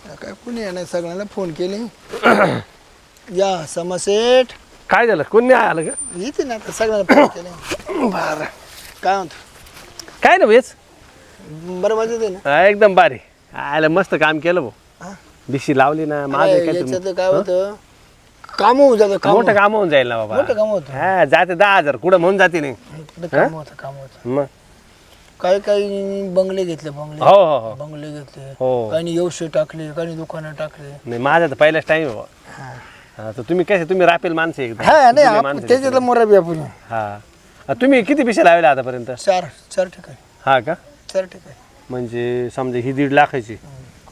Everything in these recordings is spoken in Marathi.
काय कुणी नाही सगळ्यांना फोन केले या समसेट काय झालं कोण नाही आलं का येते ना आता सगळ्यांना फोन केले बरं काय म्हणतो काय ना हेच बरं मजा येते ना एकदम भारी आलं मस्त काम केलं भाऊ हा? बिशी लावली ना माझं काय काय याच्यात काय होतं काम होऊन जातं मोठं काम होऊन जाईल ना बाबा मोठं काम होतं हा जाते 10,000 कुठं म्हणून जाते नाही काम होतं काम होतं मग काही काही बंगले घेतले बंगले हो हो हो बंगले घेतले हो काही येवशे टाकले काही दुकानं टाकले नाही माझा तर पहिलाच टाइम आहे बाबा हा हा, तर तुम्ही कसे तुम्ही रापेल माणसं एकदम हा, नाही जुने आपण माणसं त्याच्यातलं मोराबी आपण हा तुम्ही किती पिशे लावले आतापर्यंत चार चार ठिकाणी हा का चार ठिकाणी म्हणजे समजा ही 1.5 लाखाची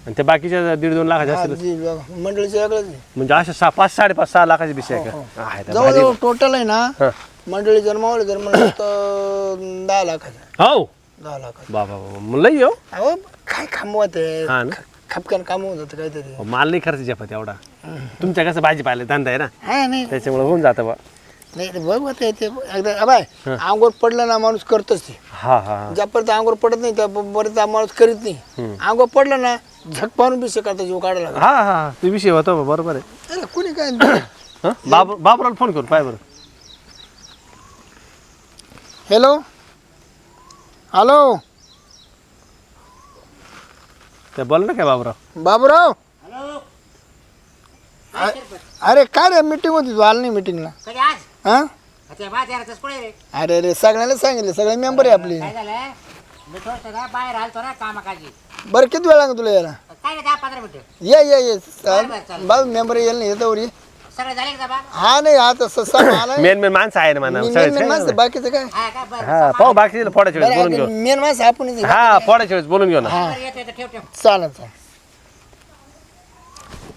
आणि त्या बाकीच्या 1.5-2 लाखाच्या हा, असतील जी बघा, मंडळीचं वेगळंच आहे. म्हणजे अशा 5-5.5 लाखाची पिशे आहे हो, का आहे तर भारी. जवळजवळ टोटल आहे ना हा. मंडळी जन्मावले जर म्हणलं तर 10 लाखाचं हो 10 लाखाचं बाबा बाबा मग लई हो अहो काय कामवत आहे हा ना खपक्यान काम होत होतं काहीतरी हो, माल नाही खर्च झेपत एवढा तुमच्या कसं भाजीपाला धंदा आहे ना हा नाही त्याच्यामुळे होऊन जातं बा नाही बघ ते एकदा अबाय अंगोर पडलं ना माणूस करतच ते हा हा ज्यापर्यंत अंगोर पडत नाही त्यापर्यंत माणूस करीत नाही अंगोर पडलं ना झक पाहून बी करता जीव काढायला लागला. हा हा ते विषय होतो बा, बरोबर आहे अरे कुणी काय हा बाबराला फोन करू पाय बरं हॅलो हॅलो ते बोल ना काय बाबराव बाबूराव अरे काय रे मीटिंग होती तू आला नाही मीटिंगला कधी आज हा अच्छा बाहेर यायचं कुठे रे अरे अरे सगळ्यांना सांगितलं सगळे मेंबर आहे आपले काय झालं मी थोडंसं ना बाहेर आलतो ना कामाकाजी बरं किती वेळ लागला तुला यायला काय नाही 10-15 मिनिटं ये बरं, चालेल. बाबू मेंबर येईल नाही येतो वरी सगळं झाले का बा हा नाही आता ससा आला मेन माणसं आहे ना म्हणा माणसं बाकीचं काय हा का बरं हा पाहू बाकी फोडाच्या वेळेस बोलून घेऊ मेन माणसं आपण हा फोडाच्या वेळेस बोलून घेऊ ना बरं, येतो येतो ठेव ठेव चालेल चालेल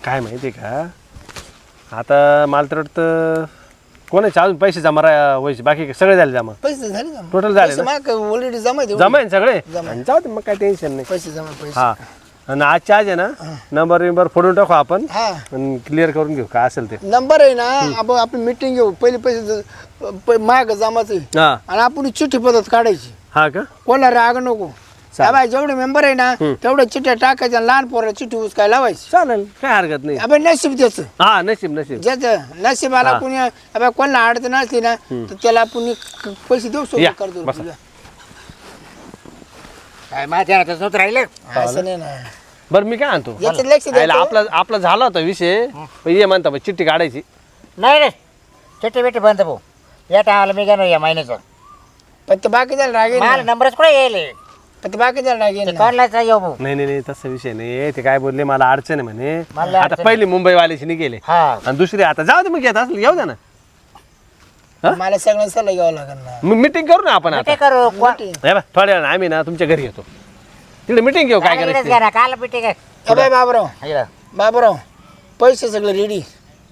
काय माहिती आहे का आता मला तर वाटतं कोणाचे अजून पैसे जमा व्हायचे बाकी सगळे झाले जमा पैसे झाले जमा टोटल झाले ना ऑलरेडी जमा आहे तेवढे. जमा आहे ना सगळे जमा. आणि जाऊ दे मग काय टेन्शन नाही पैसे जमा पैसे हा आणि आजच्या आज आहे ना नंबर फोडून टाकू आपण हा आणि क्लिअर करून घेऊ काय असेल ते नंबर आहे ना आपण मीटिंग घेऊ पहिले पैसे माग जमाचे हा आणि आपण चिठ्ठी पद्धत काढायची हा का कोणाला राग नको चालेल. बाय जेवढे मेंबर आहे ना तेवढ्या चिठ्ठ्या टाकायच्या लहान पोरा चिठ्ठी उचकाय लावायची चालेल काय हरकत नाही आपण नशीब त्याचं हा नशीब ज्याचं नशिबाला कुणी आता कोणाला अडचण असली ना तर त्याला आपण पैसे देऊ या, शकतो करतो बसा. काय माझ्या हातात नव्हतं राहिलं असं नाही ना बरं मी काय आणतो याच्यात लक्ष द्यायचं. आपला झाला होता विषय पण ये म्हणता बा, चिठ्ठी काढायची नाही रे चिठ्ठी बिट्टी बंद भाऊ या टायमाला मी घेणार या महिन्याचं पण ते बाकी झालं राग मला येईल नंबरच कुठे येईल पण ते बाकी झालं राग येईल ना. कॉलला येऊ भाऊ नाही तसा विषय नाही ते काय बोलले मला अडचण आहे म्हणे मला आता अडचण पहिली मुंबईवाल्याशी निघेले हा आणि दुसरी आता जाऊ दे मग येत असलं येऊ द्या ना मला सगळं सल्ला घ्यावा लागेल ना मग मिटिंग करू ना आपण आता ते करू हे बा थोड्या वेळानं आम्ही ना तुमच्या घरी येतो तिकडे मिटिंग घेऊ काय करायचं ते. काल बिट्टी काय ए बाय बाबराव इकडं. बाबराव पैसे सगळे रेडी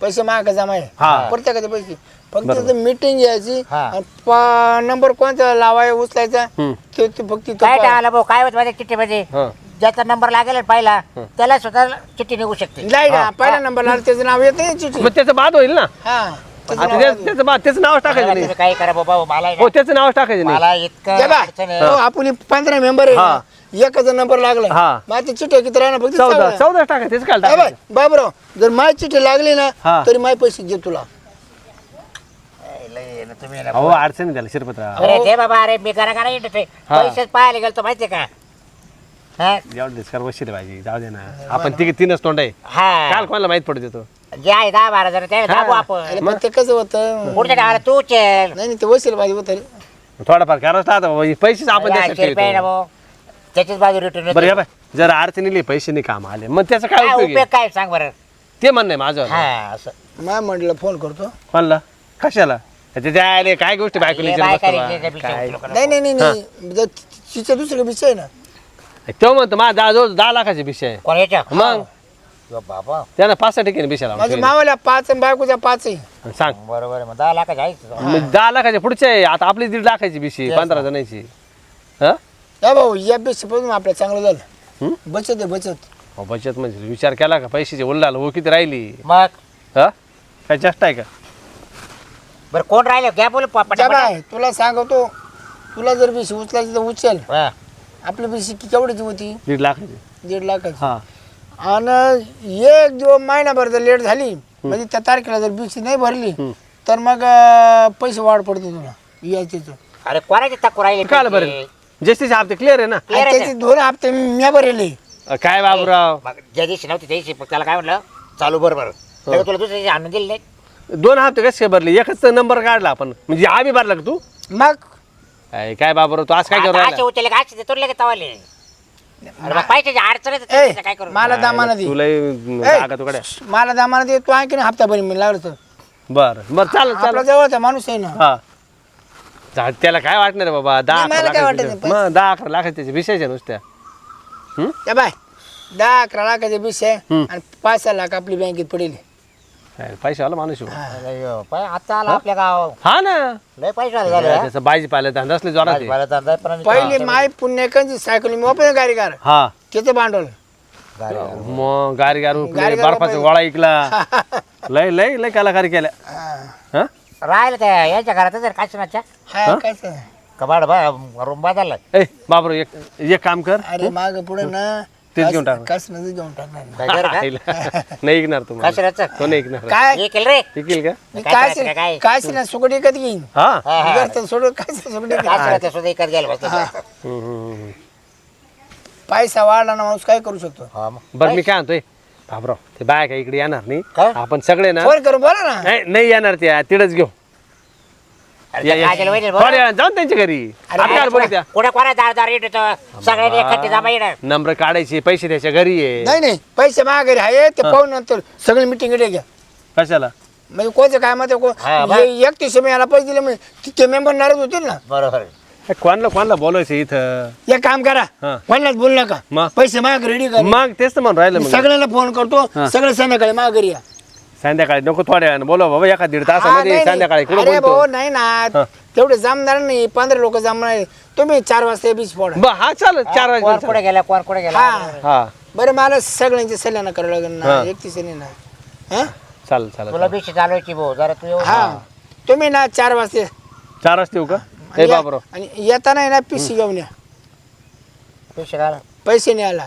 पैसे माग जमा आहे हा. प्रत्येकाचे पैसे फक्त मीटिंग घ्यायची हा. आणि नंबर कोणता लावाय उचलायचा हम्म. ते फक्त तो काय पहा. टाळाला भाऊ काय होत माझ्या चिठ्ठीमध्ये हं. ज्याचा नंबर लागेल ना पहिला त्याला स्वतः चिठ्ठी निघू शकते नाही ना पहिला नंबर लागला त्याचं नाव येत नाही चिठ्ठी मग त्याचं बाद होईल ना हा त्याचं आता नाव त्याचं बाद त्याचं नावच टाकायचं नाही तुम्ही काही करा बाबा मला आहे हो ना, त्याचं नावच टाकायचं नाही मला इतकं ये बा. अडचण आहे. हो, आपण 15 मेंबर आहे हा. ना. एकाचा नंबर लागला हा. माझी चिठ्ठी किती राहणार फक्त 14 टाकायचं त्याचं काय ए बाय, टाकायचं बाबराव जर माझी चिठ्ठी लागली ना हा. तरी माझे पैसे घे तुला लय आहे ना तुम्ही ना. अहो अडचण आहे त्याला शिरपतराव अरे दे बाबा अरे मी करा येत होते हा. पैसेच पाहायला गेलो माहितीये का हा? एवढं डिस्कार वशील पाहिजे जाऊ दे ना आपण तीनच तोंड आहे काल हा कोणाला माहित पडत देतो जे आहे 10-12 जण त्याला दाबू आपण अरे पण ते कसं होतं पुढच्या टाळा तू चल नाही ते वशील पाहिजे होतं रे. थोडाफार करावंच लागतं पैसेच आपण त्यासाठी रुपये ना ठेवतो. भाऊ त्याचीच बाजू रिटर्न बरं या बाय जर अडचणीले पैसे नाही काम आले मग त्याचा काय उपयोग उपयोग आहे काय सांग बरं ते म्हणणं आहे माझं हा असं माझ्या मंडळीला फोन करतो म्हणलं कशाला त्याच्या आले काय गोष्टी बायकोला हे विचारत बायका बसतो रे, बा. काय नाही जर तिचा दुसरा विषय आहे ना तो म्हणतो माझा जवळ 10 लाखाचे विषय आहे कोण याच्या मग बाबा त्यानं 5 ठिकाणी विषय लावून माझ्या ठेवले. मावाल्या 5 आणि बायकोच्या 5 आहे आणि सांग बरोबर आहे मग 10 लाखाची आहे मग 10 लाखाच्या पुढचे आहे आता आपली 1.5 लाखाची विषय 15 जणांची हा या भाऊ या पेक्षा पासून आपल्या चांगलं झालं हं? बचत आहे बचत अहो, बचत म्हणजे विचार केला का पैशाची उल्लाल हो किती राहिली मग हा काय जास्त आहे का बरं कोण राहिलं घ्या बोल जा बाय तुला सांगतो तुला जर बेशी उचलायची तर उचल आपली बेशी केवढीची होती 1.5 लाखाची 1.5 लाखाची हा आणि एक दिवस महिनाभर जर लेट झाली म्हणजे त्या तारखेला जर बीसी नाही भरली तर मग पैसे वाढ पडते तुला याचीच. अरे कोणाची तक्रार राहिली काय बरं जस्टिस हप्ते क्लिअर आहे ना. त्याचे 2 हप्ते मी भरले. काय बाबूराव मग ज्या दिवशी नव्हती त्या दिवशी त्याला काय म्हटलं चालू बरोबर तुला दुसऱ्या दिवशी आणून दिली नाही. 2 हप्ते कसे भरले एकच नंबर काढला आपण म्हणजे आम्ही भरला का तू. मग काय बाबूराव तू आज काय करू असे राहिला? उचलले का असे तुरले का तवाले. अरे मग पैशाची अडचण आहे तर ए, त्याचं काय करू. मला दामाना दे. तुला ए, तुकड्या मला दामाना दे. तू आणखीन हप्ता भरी मी लागलं तर. बरं चालेल आपला चालेल. जवळचा माणूस आहे ना. हा त्याला काय वाटणार आहे बाबा 10 नाही, मला काय वाटत लाख नाही. मग 10-11 लाखाचे त्याचे विषयाच्या नुसत्या. त्या बाय 10-11 लाखाचे बीस आहे आणि 5-6 लाख आपली बँकेत पडेल. पैशावाला माणूस आहे. अरे यो, आता आला आपल्या गाव हा ना लय पैसा झाला. त्याचं भाजीपाला धंदा असले जोरात आहे. पहिले माय पुण्यकांची सायकल मी वापस गाडीकार हा त्याचं भांडवल. मग गारीगार गारीगार बर्फाचा गोळा ऐकला लय लय लय कलाकारी केल्या. हा राहिलं त्या यांच्या घरात जर काशीनाच्या हा काय ते? कबाड रूम बाजारला. ए बाबरो एक काम कर अरे माग पुढे ना तेच घेऊन टाक. कस नदी घेऊन टाकणार. काय कर का नाही ऐकणार तुम्हाला काशीनाचं तो नाही ऐकणार. काय हे केलं रे. ऐकेल का मी काय काय करायचं काय? काय ना सुकट विकत घेईन. हा घरचं सोडून काय सुकट विकत. काशीनाचं सुद्धा इकडे गेलं बसलं. हम्म. पैसा वाढला ना माणूस काय करू शकतो. हा मग. बरं मी काय म्हणतोय बाबराव ते बाय काय इकडे येणार नाही काय? आपण सगळे ना फोन करून बोला ना. नाही येणार त्या तिडच घेऊ अरे त्या काजल वहिनी बघ. थोड्या वेळानं जाऊन त्यांच्या घरी आपल्याला बोलू त्या कुठे कोणा दार येतो सगळ्यांनी एकखट्टी जमा येणार. नंबर काढायचे पैसे त्याच्या घरी आहे नाही नाही पैसे माझ्या घरी आहे ते पाहून नंतर सगळे मिटिंग घ्या. कशाला म्हणजे कोणचं काय मत हा, बरं. 31 मे याला पैसे दिले म्हणजे ते मेंबर नाराज होतील ना. बरोबर. कोणाला बोलायचं इथं एक काम करा हा. कोणालाच बोल नका मग? पैसे माझ्या रेडी करा. मग तेच तर म्हणून राहिलं मग सगळ्यांना फोन करतो सगळे संध्याकाळी माझ्या घरी या. संध्याकाळी नको थोड्या वेळानं बोला बाबा एका दीड हा, तासामध्ये नाही, संध्याकाळी नाही. कुठं अरे बोलतो भाऊ नाही ना तेवढे जमणार नाही 15 लोक जमणार तुम्ही 4 वाजता बीच फोडा. हा चालेल 4 कोण वाजता कुठे गेला कोण कुठे गेला. हा हा बरं मला सगळ्यांची सल्ल्यानं करावं लागेल ना. हा. 31 नाही ना हा चालेल चालेल तुला बीच चालवायची भाऊ जरा तू येऊ. हा तुम्ही ना 4 वाजता 4 वाजता येऊ का ए या. बाबराव आणि येताना आहे ना पिशी घेऊन या. पैसे घाल. पैसे नाही आला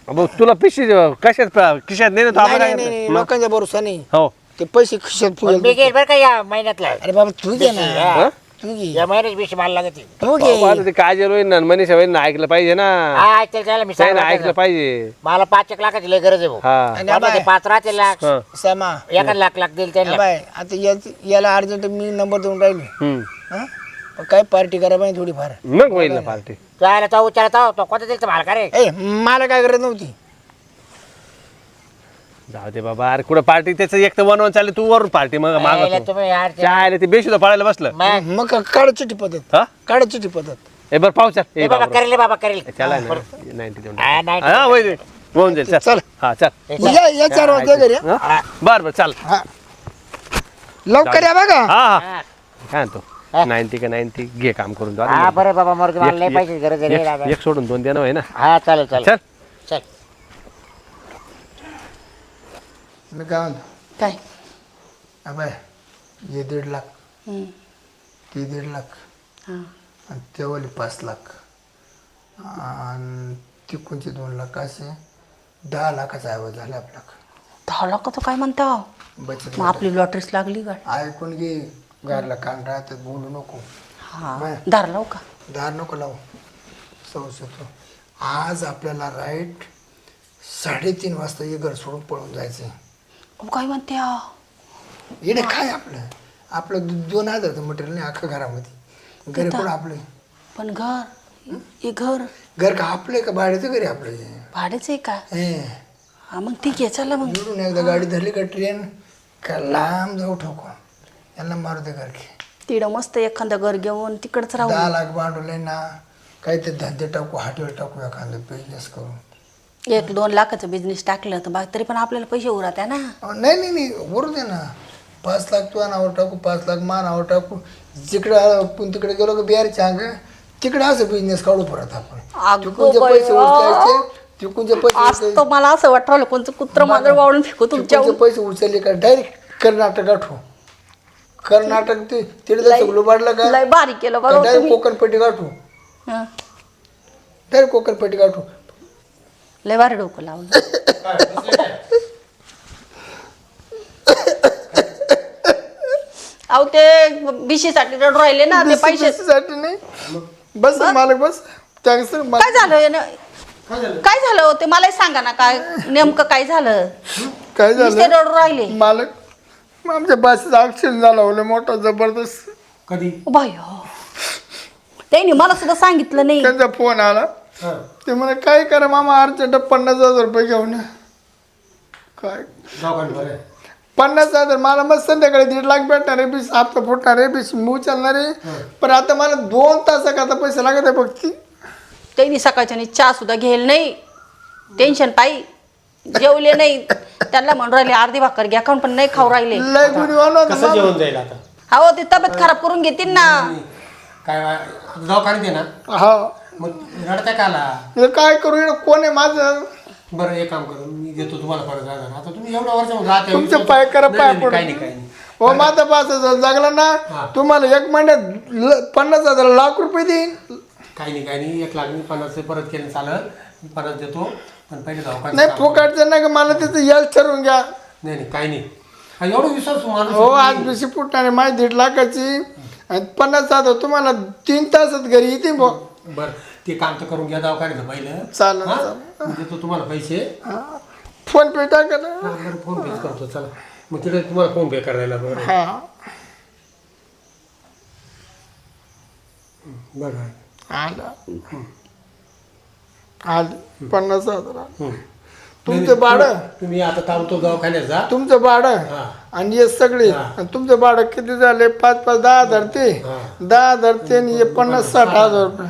भाऊ तुला पिशी कशात खिशात नाही ना तो नाही, आपण नाही काय नाही करतो? लोकांचा भरोसा नाही. हो ते पैसे खिशात पण फुगेल. मी घेईल बरं का या महिन्यातला. अरे बाबा तू घे ना. हा? तू घे या महिन्यात बीच मला लागत आहे. तू बाबा, आता घे ते काजल होईल ना मनीषा होईल ना ऐकलं पाहिजे ना हा ऐकलं त्याला मी काही ना सांगितलं. ऐकलं पाहिजे मला 5 लाखाची लय गरज आहे भाऊ. हा आणि कोणाला ते बाय 5 राहते लाख हा. समा 1 लाख देईल त्यांना. बाय आता याला अर्जंट मी नंबर देऊन राहिलो. हम्म. हा? पण काय पार्टी करा पाहिजे थोडीफार. मग होईल ना पार्टी तू आयला तो विचारता तो कोणता दिलता मला का रे. ए मला काय गरज नव्हती. जाऊ दे बाबा अरे कुठं पार्टी त्याचं एक तर 1-1 चालले तू वरून पार्टी मग यायला मागतो तुम्ही यार ते- काय ते बेशुद्धा पळायला बसलं मग मग काढायची पद्धत हा काढायची पद्धत. ए बरं पाहू चल ए हे बाबा बाबा करेल रे बाबा करेल. चला ना 90 देऊन हा, 90. हा होईल होऊन जाईल चल चल. हा चल हे चल. या 4 वाजता घरी हा? हा? बरं बरं चल हा लवकर या बघा. हा हा हा. काय म्हणतो 90 का 90 घे काम करून जाऊ दे. हा बरं बाबा मग मला लय एक- पैसे गरज आहे रे दादा. एक सोडून 2 देणं आहे ना हा चालेल चालेल चल चल. मी काय म्हणतो काय अबाय हे 1.5 लाख हं. ती 1.5 लाख हां आणि तेवाली 5 लाख आणि तिकूनचे 2 लाख असे 10 लाखाचा ऐवज झाला आपला 10 लाखाचं काय म्हणता बचत मग आपली लॉटरीच लागली का ऐकून घे घरला कान राहतात बोलू नको. हा बाय. दार लावू का दार नको लावू सवसतो. आज आपल्याला राईट 3:30 वाजता हे घर सोडून पळून जायचं. अहो, काय म्हणत्या येणे काय आपलं 2,000चं मटेरियल नाही अख्खा घरामध्ये. घर पण आपलं पण घर हे घर का आपलं का भाड्याचं घरी आपलं हे. भाडेच आहे का हे हा मग ठीक आहे चला मग निवडून एकदा गाडी धरली का ट्रेन का लांब जाऊ ठोको यांना मारू दे घर की. तिकडं मस्त एखादं घर घेऊन तिकडच राहू 10 लाख भांडवले ना काही ते धंदे टाकू हॉटेल टाकू एखादं बिझनेस करू. 1-2 लाखाचं बिझनेस टाकलं तर बाकी तरी पण आपल्याला पैसे उरत आहे ना. नाही बरोबर दे ना 5 लाख तुझ्या नावावर टाकू 5 लाख मा नावावर टाकू. जिकडं आपण तिकडे गेलो का बिहारच्या अंग तिकडे असं बिझनेस काढू परत आपण. अगं तिकडूनचे बाई, पैसे उचलायचे तिकडूनचे पैसे आज उचलायचे. तर मला असं वाटलं कोणतं कुत्र मांजर वाळून फेकू तुमच्या तिकडचे पैसे उचलले का डायरेक्ट कर्नाटक गाठू. कर्नाटक ते तिकडे जसं लुबाडलं का लय बारीक केलं बघा डायरेक्ट तुम्ही कोकणपट्टी गाठू. हं. डायरेक्ट कोकणपट्टी गाठू. लय भारी डोकं लावलं अहो ते बिशीसाठी रडू राहिले ना ते पैसे साठी नाही बस मालक बस थँक्स काय झालं काय झालं हो? ते मलाही सांगा ना काय नेमकं काय झालं काय नुसते झालं रडू राहिले मालक आमच्या बसचा ऍक्सिडेंट झाला होता मोठा जबरदस्त. कधी बाय त्यांनी मला सुद्धा सांगितलं नाही त्यांचा फोन आला ते म्हणे काय करा मामा अर्जंट 50,000 रुपये घेऊन या. काय दवाखान्यात बरं आहे. 50,000 मला मग संध्याकाळी 1.5 लाख भेटणार आहे बीस हप्ता फुटणार आहे बीस मी उचलणार आहे पण आता मला 2 तासाकरता पैसे लागत आहे फक्त. त्यांनी सकाळच्या चहा सुद्धा घेईल नाही टेन्शन पायी जेवले नाही त्यांना म्हणून राहिले अर्धी भाकर घ्या खाऊन पण नाही खाऊ राहिले लय गुणी वाला कसं जेवण जाईल आता हो ते तब्येत खराब करून घेतील ना काय दवाखान्यात आहे ना हा मग रडत्या का आला हे काय करू इकडं कोण आहे माझं बरं एक काम करू मी देतो तुम्हाला 50,000 आता तुम्ही एवढ्या वर्षामध्ये राहते तुमचे पाय करा पाय पडू काही नाही काही नाही हो माझा 5,000 लागला ना तुम्हाला 1 महिन्यात 50,000 लाख रुपये देईन. काही नाही 1 लाख मी 50 परत केले चालत मी 50 देतो पण पहिले दवाखान्यात नाही फुकाटचं नाही का मला त्याचं यश ठरवून घ्या. नाही काही नाही हा, एवढं विश्वास माणूस हो आज बेशी फुटणार आहे माझी 1.5 लाखाची आणि 50,000 तुम्हाला 3 तासात घरी येते बुवा. बरं ते काम तर करून घ्या दवाखान्याचं पहिलं चालेल हा? चालेल मी देतो तुम्हाला पैसे फोन पे टाका ना. हा, बरं फोन पे करतो चला मग तिथे तुम्हाला फोन पे करायला बरं हा बघा आला आले 50,000 हं. तुमचं भाडं तुम्ही आता थांबतो दवाखान्यात जा तुमचं भाडं हा. आणि हे सगळे हा. आणि तुमचं भाडं किती झाले 5-5 10,000 ते हा. 10,000 ते आणि हे 50-60,000 रुपये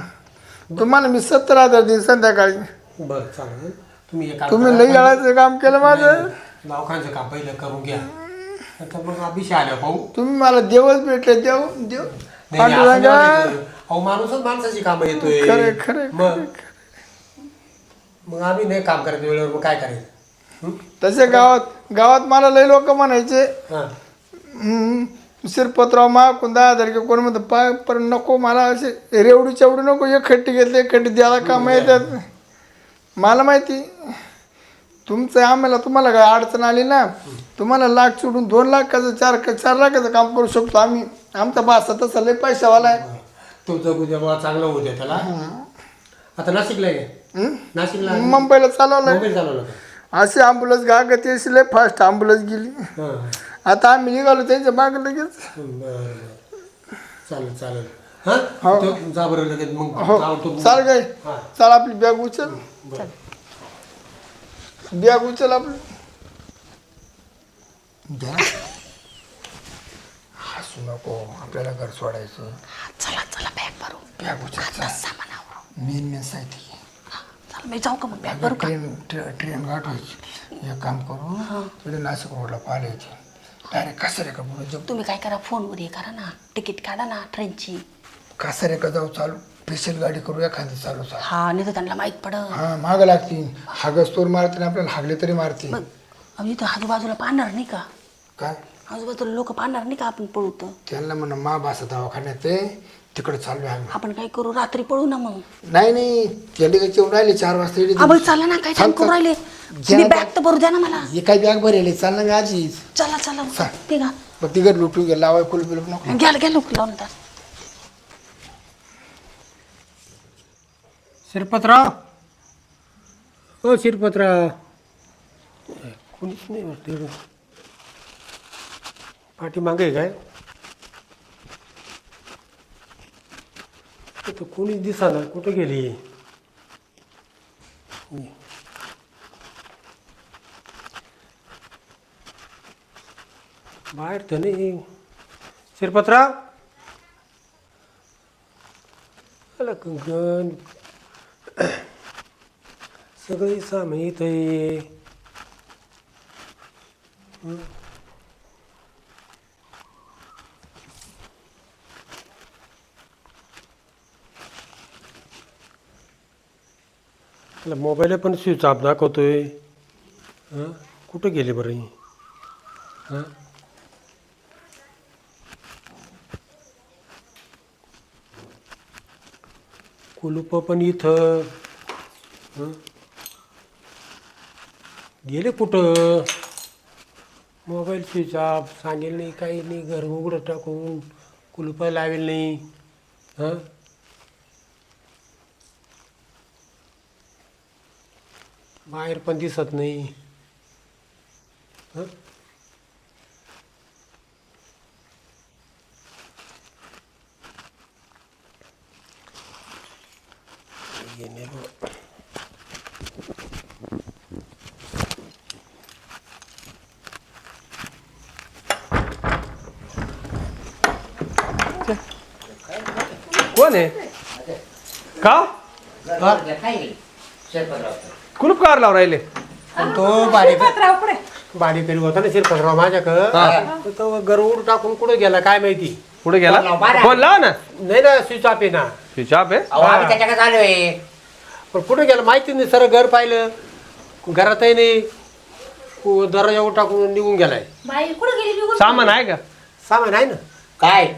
तुम्हाला मी 70,000 देईन संध्याकाळी. बरं चालेल तुम्ही एक काम तुम्ही करा. लई वेळाचं काम केलं माझं. नाही, दवाखान्याचं काम पहिलं करून घ्या नंतर मग अभिषेक आल्या पाहू तुम्ही मला देवच भेटले देव देव नाही, नाही, असं पांडुरंगा. नाही व्हायचं. अहो माणूसच माणसाची कामं येतोय खरे खरे मग आम्ही नाही काम करायचं वेळेवर मग काय करायचं हं? तसे गावात मला लई लोक म्हणायचे हां शिरपतराव महाकून 10,000 किंवा कोण म्हणतं पाय पण नको मला असे रेवडी चेवडी नको एक खट्टी घेतली एक खट्टी द्यायला काम येतात. मला माहिती तुमचं आम्हाला तुम्हाला काय अडचण आली ना तुम्हाला लाख सोडून 2 लाखाचं 4 लाखाचं काम करू शकतो आम्ही. आमचा बासा तसा लई पैशावाला आहे. तो जगू जेव्हा चांगलं होऊ द्या त्याला आता नाशिकला आहे नाशिकला मुंबईला चालवलं मुंबईला चालवलं का अशी ॲम्ब्युलन्स गागती अशी लई फास्ट ॲम्ब्युलन्स गेली. हां आता आम्ही निघालो त्यांच्या मागं लगेच. बरं चालेल चालेल हां हो. तो जा बरं लगेच मग हो जाऊ चाल काय हां चाल आपली बॅग उचल बॅग उचल आपली हसू नको आपल्याला घर सोडायचं. चला चला बॅग भरू बॅग उचल सामान मेन साहित्य चला मी जाऊ का मग बॅग भरू का ट्रेन गाठवायची एक काम करू तिथे नाशिक रोडला पाहायची डायरेक्ट कसारे का बोलू तुम्ही काय करा फोनवर हे करा ना तिकीट काढा ना ट्रेनची कसारे का जाऊ चालू स्पेशल गाडी करू एखादी चालू चालू. हा नाही तर त्यांना माहीत पडत हां मागं लागतील हागस्तोर मारतील आपल्याला हागले तरी मारतील. मग आम्ही इथं आजूबाजूला पाहणार नाही का काय आजूबाजूला लोक पाहणार नाही का आपण पळू तर त्यांना म्हणा मा बासा दवाखान्यात ते तिकडे चालू आहे आम्ही. आपण काय करू रात्री पळू ना मग नाही त्याला काही येऊन राहिले 4 वाजता येते. आम्ही चला ना काय चाल, करू चाल. राहिले ज्या मी बॅग तर भरू द्या ना मला हे काय बॅग भरेल चाल ना आजीच चला चला चाल. ते का मग तिकडे लुटून गेला लावाय कुलूप बिलूप नको. घ्या लोक लावून तर शिरपतराव हो शिरपतराव कोणीच नाही वाटते पाठी मागे काय तर कोणीच दिसाना कुठे गेली बाहेर तर नाही शिरपतराव आला गण सगळी सामान इथं आहे त्याला मोबाईल पण स्विच ऑफ दाखवतोय हां कुठं गेले बरं ही हां कुलूप पण इथं गेले कुठं मोबाईल स्विच ऑफ सांगेल नाही काही नाही घर उघडं टाकून कुलूप लावेल नाही हां बाहेर पण दिसत नाही हं? येणे बघ. कोण आहे का कुलूप कार लावून राहिले तो बाडी करी होता ना शिरपतराव माझ्याकडं तो गरुड टाकून कुठं गेला काय माहिती पुढे गेला फोन लाव बारा. फोन लाव ना नाही ना स्विच ऑफ आहे ना स्विच ऑफ आहे अहो आम्ही त्याच्याकडे आलोय. पण कुठे गेला माहिती नाही सर घर पाहिलं घरातही नाही दरवाजा टाकून निघून गेलाय बाई कुठं गेली निघून? सामान आहे का सामान आहे ना काय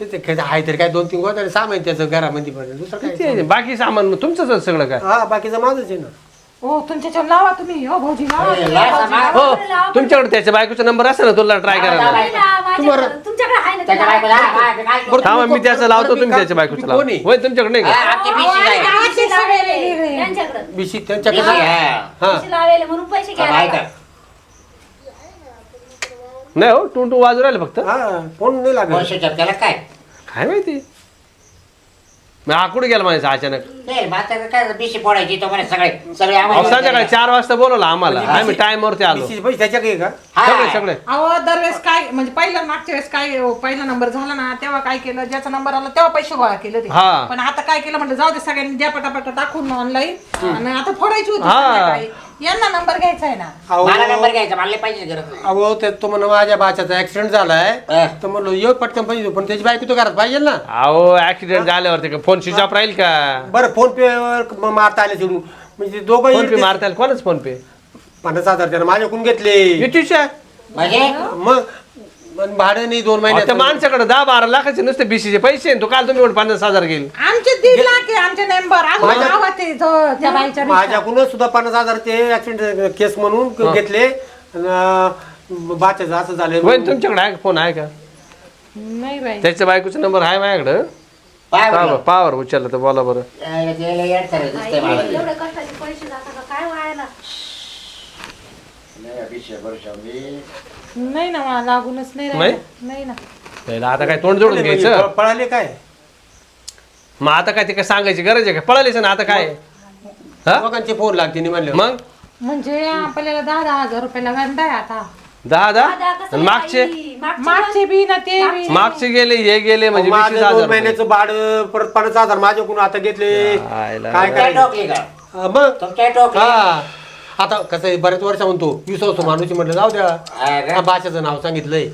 ते आहे तरी काय 2-3 गोष्ट सामान त्याचं घरामध्ये पण दुसरं काय किती? बाकी सामान मग तुमचंच सगळं काय हा बाकीचं माझंच आहे ना हो तुमच्याच्यावर लावा तुम्ही हो भाऊजी लावा अरे, लाज सामान. हो तुमच्याकडे त्याच्या बायकोचा नंबर असेल ना तुला ट्राय करायला नाही ना, माझ्याकडं- तुमच्याकडे आहे ना त्याच्या ते? बायकोला काय- काय- बरं, थांबा मी त्याचं लावतो तुम्ही तुम्ही त्याच्या बायकोचं लावा कोणी? होय तुमच्याकडे नाही हा, का आमची BC आहे. पैसे लावायले त्यांच्याकडं. बिशी BC त्यांच्याकडे आहे. हा पैसे लावायले म्हणून पैसे हा, आहे घ्यायला. का? नाही हो टू वाजू राहिले फक्त हा फोन नाही लागला फोन switch off केला काय काय माहिती मग हा कुठे गेला म्हणायचं अचानक नाही म्हातारं काय BC फोडायची तो म्हणे सगळे सगळे अहो, आम्हाला संध्याकाळी 4 वाजता बोलवलं आम्हाला आम्ही टाइमवरती आलो बिशीचे पैसे त्याच्याकडे का हा. सगळे सगळे अहो दरवेळेस काय म्हणजे पहिल्या मागच्या वेळेस काय पहिला नंबर झाला ना तेव्हा काय केलं ज्याचा नंबर आला तेव्हा पैसे गोळा केले ते हा. पण आता काय केलं म्हणजे जाऊ दे सगळ्यांनी द्या पटापट टाकून ऑनलाईन आणि आता फोडायची होती हा. संध्याकाळी. यांना नंबर घ्यायचा आहे ना मला नंबर घ्यायचा मला पाहिजे गरज नाही. अहो ते तो म्हणून माझ्या बाच्याचा ऍक्सिडेंट झालाय हा. तर म्हणलं येऊ पटकन पैसे देऊ पण त्याची बायको तो घरात पाहिजे ना अहो ऍक्सिडेंट झाल्यावरती फोन स्विच ऑफ राहील का बरं फोन पे वर मारता आले सोडून म्हणजे फोन पे दोघं मारता येईल कोणच फोन पे 50,000 त्यानं माझ्याकडून घेतले युतीच्या म्हणजे मग पण भाडं नाही 2 त्या महिन्यात माणसाकडे 10-12 लाखाचे नुसते बीसीचे पैसे आहे. तो काल तुम्ही 50,000 घेईल आमचे 1.5 लाख आहे आमचे नंबर माझ्या- गावात आहे त्या बाईच्या रिक्षा. माझ्याकडूनच सुद्धा 50,000 ते ऍक्सिडेंट केस म्हणून घेतले बाच्याचं असं झालं वय तुमच्याकडे आहे फोन आहे का नाही बाई त्याच्या बायकोचा नंबर आहे माझ्याकडे पाय बरं. पावर उचलला तर बोला बरं यायला त्याला येड करायचं दिसतंय मला ते. एवढे कष्टाचे पैसे जातात का काय व्हायला? नाही, 20 वर्ष मी नाही ना मला लागूनच नाही राहिलं. नाही ना त्याला आता काय तोंड जोडून घ्यायचं पळाले काय मग आता काय ते काय सांगायची गरज आहे का पळालीच ना आता काय हा लोकांचे फोन लागते नाही म्हणले मग म्हणजे आपल्याला 10,000 रुपयाला गंडा आहे आता 10 कसं आणि मागचे बाई, मागचे मागचे बी ना ते बी मागचे गेले हे गेले म्हणजे माझं 20,000 2 रुपये. महिन्याचं भाडं परत 50,000 माझ्याकडून आता घेतले आयला. काय तुमच्या करायचं टोकली का मग तुमच्या टोकली हा आता कसं आहे, बऱ्याच वर्ष म्हणतो विश्वास माणूस म्हटलं जाऊ द्या हा का? हा, बाच्याचं नाव सांगितलंय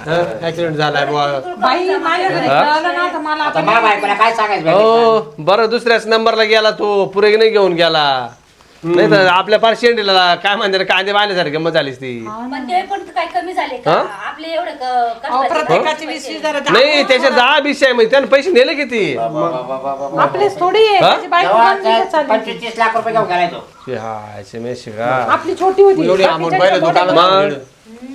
ऍक्सिडेंट झालाय बुवा. बाई माझ्या घरी कळलं ना तर मला आता आता मा बायकोला काय सांगायचं हो बरं दुसऱ्याच नंबरला गेला तो पुरे नाही घेऊन गेला नाही तर आपल्या पार शेंडीला काय म्हणते रे, कांदे बांधण्यासारखे मग झालीस ती पण ते पण काय कमी झाले का? आपले एवढे अहो, कष्टाचे प्रत्येकाची 20 जरा नाही त्याच्यात 10-20 आहे म्हणजे त्यानं पैसे नेले किती आपलेच थोडी आहे हा? त्याची बायको बांधलीच चालली. 25-30 लाख रुपये घेऊन गेलाय तो हा SMS का आपली छोटी होती एवढी अमाऊंट पाहिलं दुकानात मग?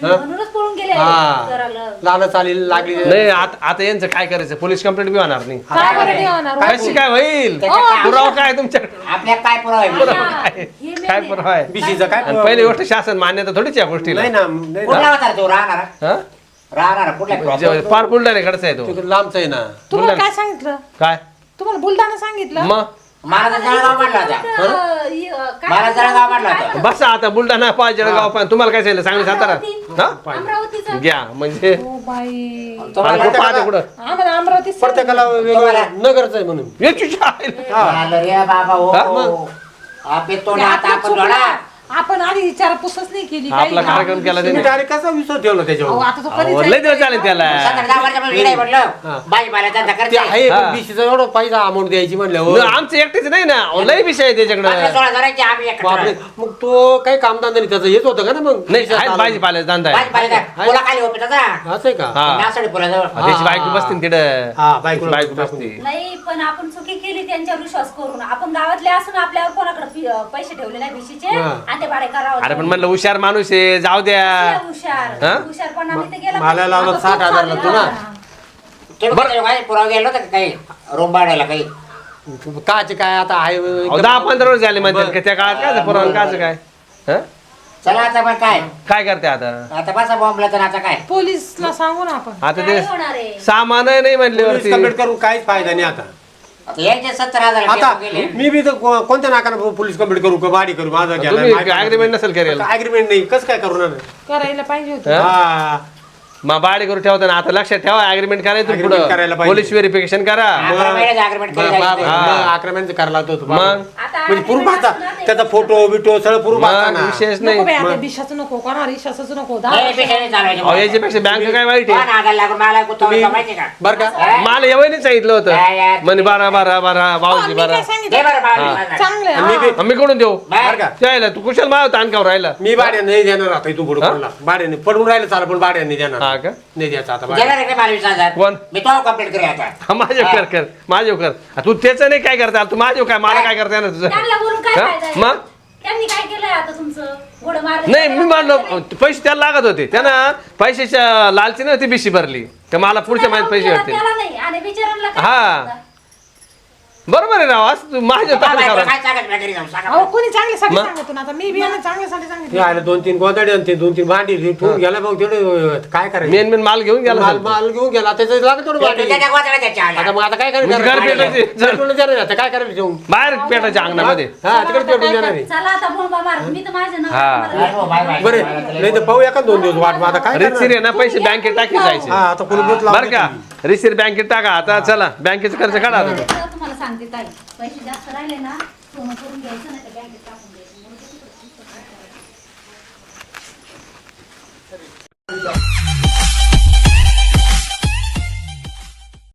म्हणूनच पळून गेले हा. घराला. लालच आली लागली नाही आता यांचं काय करायचं पोलीस कंप्लेंट बी होणार नाही काय बरं नाही होणार हो? कशी काय होईल त्याच्यात काय- पुरावा काय तुमच्याकडे आपल्या काय पुरावा आहे? हे काय मेन पुरावा आहे बीसीचं काय आणि पहिली गोष्ट शासन मान्यता थोडीच या गोष्टीला नाही ना नाही ना. कुठला होता रे तो राहणारा हा? राहणारा कुठल्या जे फार बुलढाण्याकडचा आहे तो तिकडे लांबच आहे ना तुम्हाला काय सांगितलं काय तुम्हाला बुलढाणा सांगितलं मग मला तर जळगाव मांडला होता काय मला जळगाव मांडला होता बसा आता बुलढाणा पाय जळगाव पाय तुम्हाला काय सांगितलं सांगली सातारा हा अमरावतीचा घ्या म्हणजे हो बाई आणि कुठं पाहता कुठं आम्हाला अमरावती प्रत्येकाला वेगळं नगरच आहे म्हणून याची आईला. म्हणालो रे बाबा हो आपले तोंड आता आपण जोडा आपण आधी विचारपूसच नाही केली आपला काही. कार्यक्रम केला तुम्ही त्याने डायरेक्ट कसा विश्वास ठेवला अहो, त्याच्यावर आता तो कधी अहो, लय दिवस झाले त्याला 17 वर्षापासून मी नाही म्हटलं बाई मला त्यांचा ते खर्च आहे हा. पण बीसीचा एवढा पैसा अमाऊंट द्यायची म्हणल्यावर न, आमचं एकटेच नाही ना अहो, लय विषय आहे त्याच्याकडं 15-16 आम्ही बापरे एकत्र मग तो काही कामधंदा नाही त्याचं येत होतं का ना मग नाही आहेत भाजीपाल्याचा धंदा आहे बाई पुला खाली होते त्याचा असं आहे का हा नासडी पुलाजवळ त्याची बायको बसते ना तिकडं हा, बायकोला बायको टाकून बसते नाही पण आपण चुकी केली त्यांच्यावर विश्वास करून आपण गावातले असून आपल्यावर कोणाकडे पैसे ठेवले नाही भिशीचे हा. आणि भाडे करावं अरे पण म्हणलं हुशार माणूस आहे जाऊ द्या हुशार हा? हुशारपणाने ते गेला मला लावलं 60,000 ला तू ना काय पुरावा गेलो होता का काही रूम भाड्याला काही काचे काय आता आहे 10-15 वर्ष झाले म्हणतात का त्या काळात काय पुराण काच काय हं? चला आता मग काय काय करते आता आता बसा बॉम्बला तर आता काय पोलीसला सांगू ना आपण आता काय ते होणार आहे सामान नाही म्हणल्यावरती कंप्लीट करून काहीच फायदा नाही आता आता यांचे 70,000 आता गेले मी बी तर कोणत्या नाकानं पोलीस कंप्लीट करू का भाडी करू माझा तुम्ही अग्रीमेंट नसेल करेल अग्रीमेंट नाही कसं काय करू ना करायला पाहिजे होतं हा मग भाडे करून ठेवताना आता लक्षात ठेवा अग्रीमेंट करायचं Agreement करायला पुढे पाहिजे. पोलीस व्हेरिफिकेशन करा 11 महिन्याचं agreement केलं जायचं. आक्रमणचं करायला होतो मग आता म्हणजे प्रूफ agreement आता असणार नाही. त्याचा फोटो बिटो सगळं प्रूफ मग विशेष नाही नको बाई, आता दिशाचं नको कोणा रिशाचं नको नाही, पेशाने चालवायचे. अहो, याच्यापेक्षा बँक काय वाईट कोण आहे आगायला लागून मला कुत्ता माहिती का बर का मला एवढं सांगितलं काय होतं यार? म्हणे 12 भाऊजी 12 दे सांगितलं बरं बाबा. चांगलं आहे, मी हा. बी आम्ही कडून देऊ बर का त्याला तू कुशल माव ताणकावर राहिला मी भाड्याने नाही देणार आता तू पुढे कोणला भाड्याने पडून राहिलं चालेल पण भाड्याने नाही देणार हा का नाही द्यायचं आता देणार आहे का मला 20,000? कोण? मी तो कंप्लीट करू आता हा, माझ्यावर कर माझ्यावर कर तू त्याचं नाही काय करता तू माझ्यावर काय मला काय करता येणार तुझं त्यांना बोलून काय हा? फायदा आहे? मग त्यांनी काय केलंय आता तुमचं घोडं मारलं नाही मी मानलो पैसे त्याला लागत होते त्यानं पैशाच्या लालची नव्हती बिशी भरली तर मला पुढच्या महिन्यात पैसे होते त्याला नाही आणि बिचारांना काय हा. सांगता? बरोबर आहे राव असं तू माझ्या बाबा, ताकदीवर. काय सांगायचं मी घरी जाऊन सांगा. अहो कोणी चांगल्यासाठी मग? सांगतो ना आता मी बी यांना चांगल्यासाठी ते सांगितलं आले 2-3 गोदाडे आणि ते 2-3 भांडी ठेवून गेला मग तेवढे काय करायचं मेन माल घेऊन गेला माल सांगतो. माल घेऊन गेला त्याचं लागत थोडं भांडी त्याच्या गोत्याला त्याच्या आल्या. आता मग आता काय म्हणजे घर पेटायचे. करायचं आता काय करायचं ठेवून बाहेर पेटाच्या अंगणामध्ये हा तिकडे पेटून देणार आहे चला आता बोंबा मार मी तर माझ्या हा. बाय, हो, बाय, बाय. बरं नाही तर पाहू एका 2 दिवस वाट मग आता काय रितसिर करणार? आहे ना पैसे बँकेत टाकी जायचे हा आता कुलभूत बर का रितसिर बँकेत टाका आता चला बँकेचा खर्च काढा आता. तुम्हाला सांगते ताई पैसे जास्त राहिले ना सोनं करून घ्यायचं नाही तर बँकेत टाकून